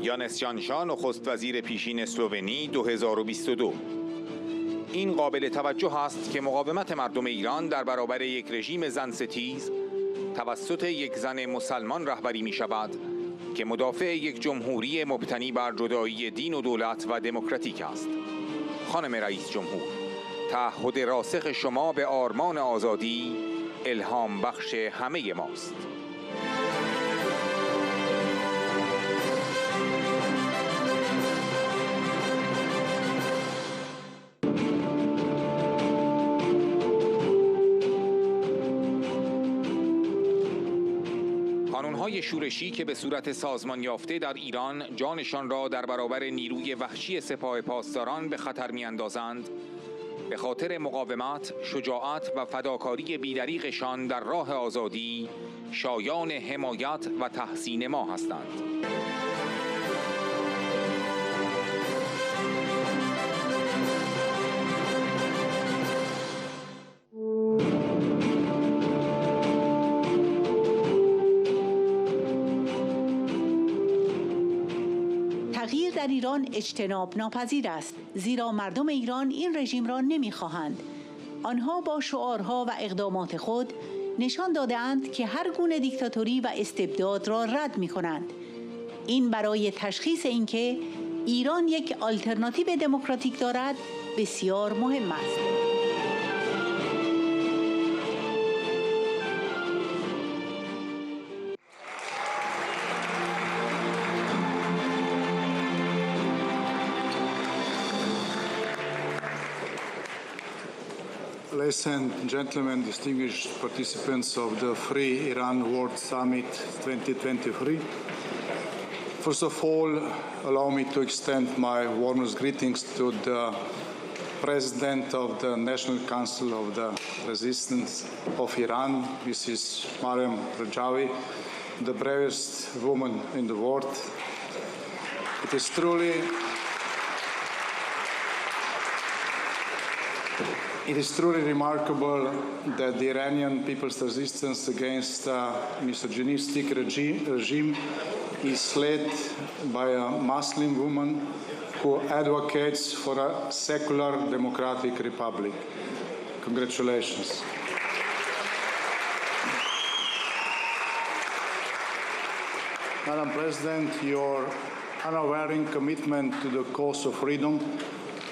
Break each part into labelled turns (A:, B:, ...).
A: یانس یانشا نخست وزیر پیشین اسلوونی 2022. این قابل توجه است که مقاومت مردم ایران در برابر یک رژیم زنستیز توسط یک زن مسلمان رهبری می شود که مدافع یک جمهوری مبتنی بر جدایی دین و دولت و دمکراتیک است. خانم رئیس جمهور، تعهد راسخ شما به آرمان آزادی الهام بخش همه ماست. قانون‌های شورشی که به صورت سازمان یافته در ایران جانشان را در برابر نیروی وحشی سپاه پاسداران به خطر می‌اندازند، به خاطر مقاومت، شجاعت و فداکاری بی‌دریغشان در راه آزادی شایان حمایت و تحسین ما هستند.
B: تغییر در ایران اجتناب ناپذیر است، زیرا مردم ایران این رژیم را نمی‌خواهند. آنها با شعارها و اقدامات خود نشان داده‌اند که هر گونه دیکتاتوری و استبداد را رد می‌کنند. این برای تشخیص اینکه ایران یک آلترناتیو دموکراتیک دارد بسیار مهم است.
C: Ladies and gentlemen, distinguished participants of the Free Iran World Summit 2023. First of all, allow me to extend my warmest greetings to the President of the National Council of the Resistance of Iran, Mrs. Meriem, the bravest woman in the world. It is truly remarkable that the Iranian people's resistance against a misogynistic regime is led by a Muslim woman who advocates for a secular democratic republic. Congratulations. Madam President, your unwavering commitment to the cause of freedom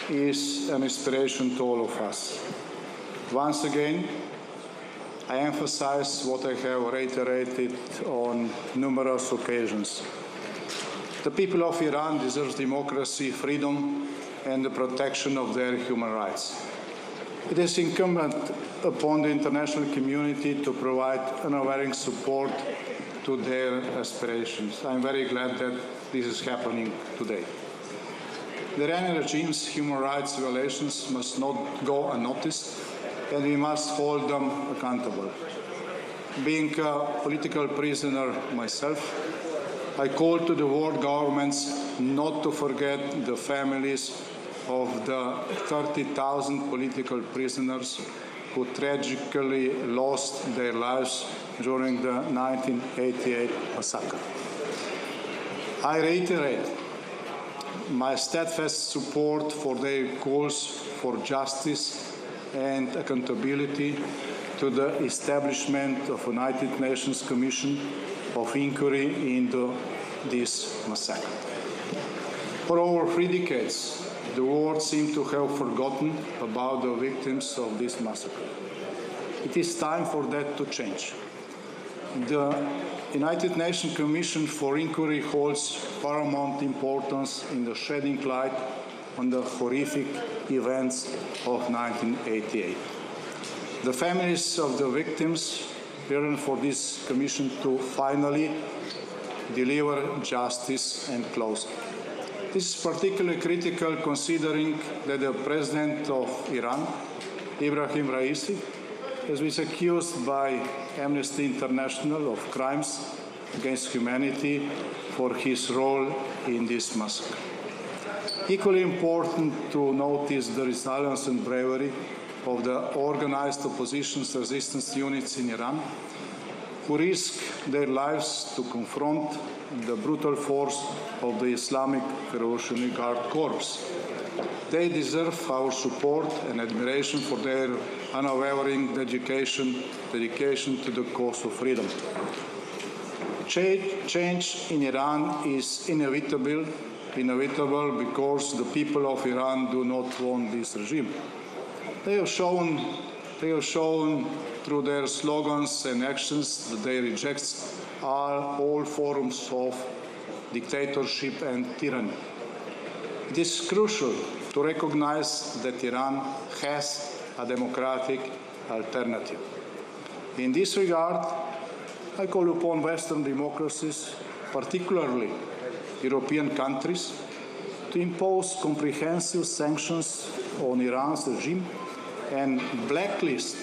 C: is an inspiration to all of us. Once again, I emphasize what I have reiterated on numerous occasions. The people of Iran deserve democracy, freedom, and the protection of their human rights. It is incumbent upon the international community to provide unwavering support to their aspirations. I'm very glad that this is happening today. The Iranian regime's human rights violations must not go unnoticed, and we must hold them accountable. Being a political prisoner myself, I call to the world governments not to forget the families of the 30,000 political prisoners who tragically lost their lives during the 1988 massacre. I reiterate my steadfast support for their calls for justice and accountability to the establishment of a United Nations Commission of Inquiry into this massacre. For over 3 decades, the world seemed to have forgotten about the victims of this massacre. It is time for that to change. The United Nations Commission for Inquiry holds paramount importance in the shedding light on the horrific events of 1988. The families of the victims yearn for this commission to finally deliver justice and closure. This is particularly critical considering that the President of Iran, Ibrahim Raisi, has been accused by Amnesty International of crimes against humanity for his role in this massacre. Equally important to note is the resilience and bravery of the organized opposition's resistance units in Iran, who risk their lives to confront the brutal force of the Islamic Revolutionary Guard Corps. They deserve our support and admiration for their unwavering dedication to the cause of freedom. Change in Iran is inevitable because the people of Iran do not want this regime. They have shown through their slogans and actions that they reject all forms of dictatorship and tyranny. It is crucial to recognize that Iran has a democratic alternative. In this regard, I call upon Western democracies, particularly European countries, to impose comprehensive sanctions on Iran's regime and blacklist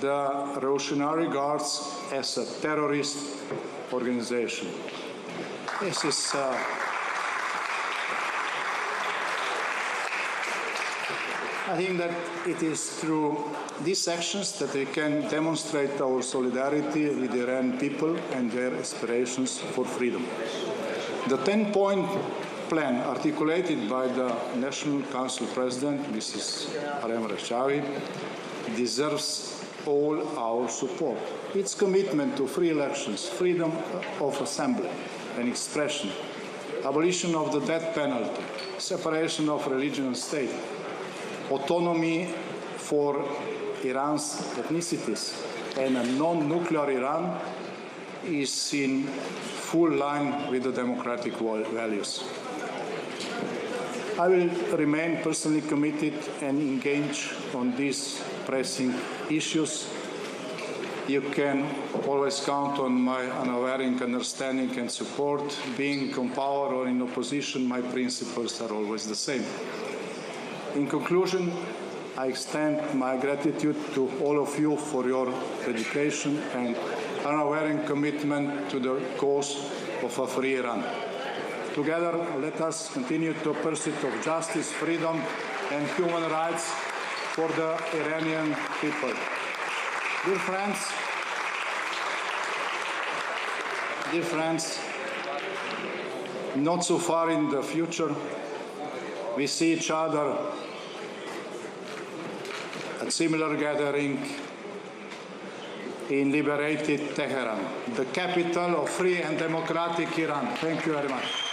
C: the Revolutionary Guards as a terrorist organization. This is I think that it is through these actions that we can demonstrate our solidarity with the Iranian people and their aspirations for freedom. The 10-point plan articulated by the National Council President, Mrs. Rejui, deserves all our support. Its commitment to free elections, freedom of assembly and expression, abolition of the death penalty, separation of religion and state, autonomy for Iran's ethnicities, and a non-nuclear Iran is in full line with the democratic values. I will remain personally committed and engaged on these pressing issues. You can always count on my unwavering understanding and support. Being in power or in opposition, my principles are always the same. In conclusion, I extend my gratitude to all of you for your dedication and unwavering commitment to the cause of a free Iran. Together, let us continue the pursuit of justice, freedom, and human rights for the Iranian people. Dear friends, not so far in the future, we see each other at similar gathering in liberated Tehran, the capital of free and democratic Iran. Thank you very much.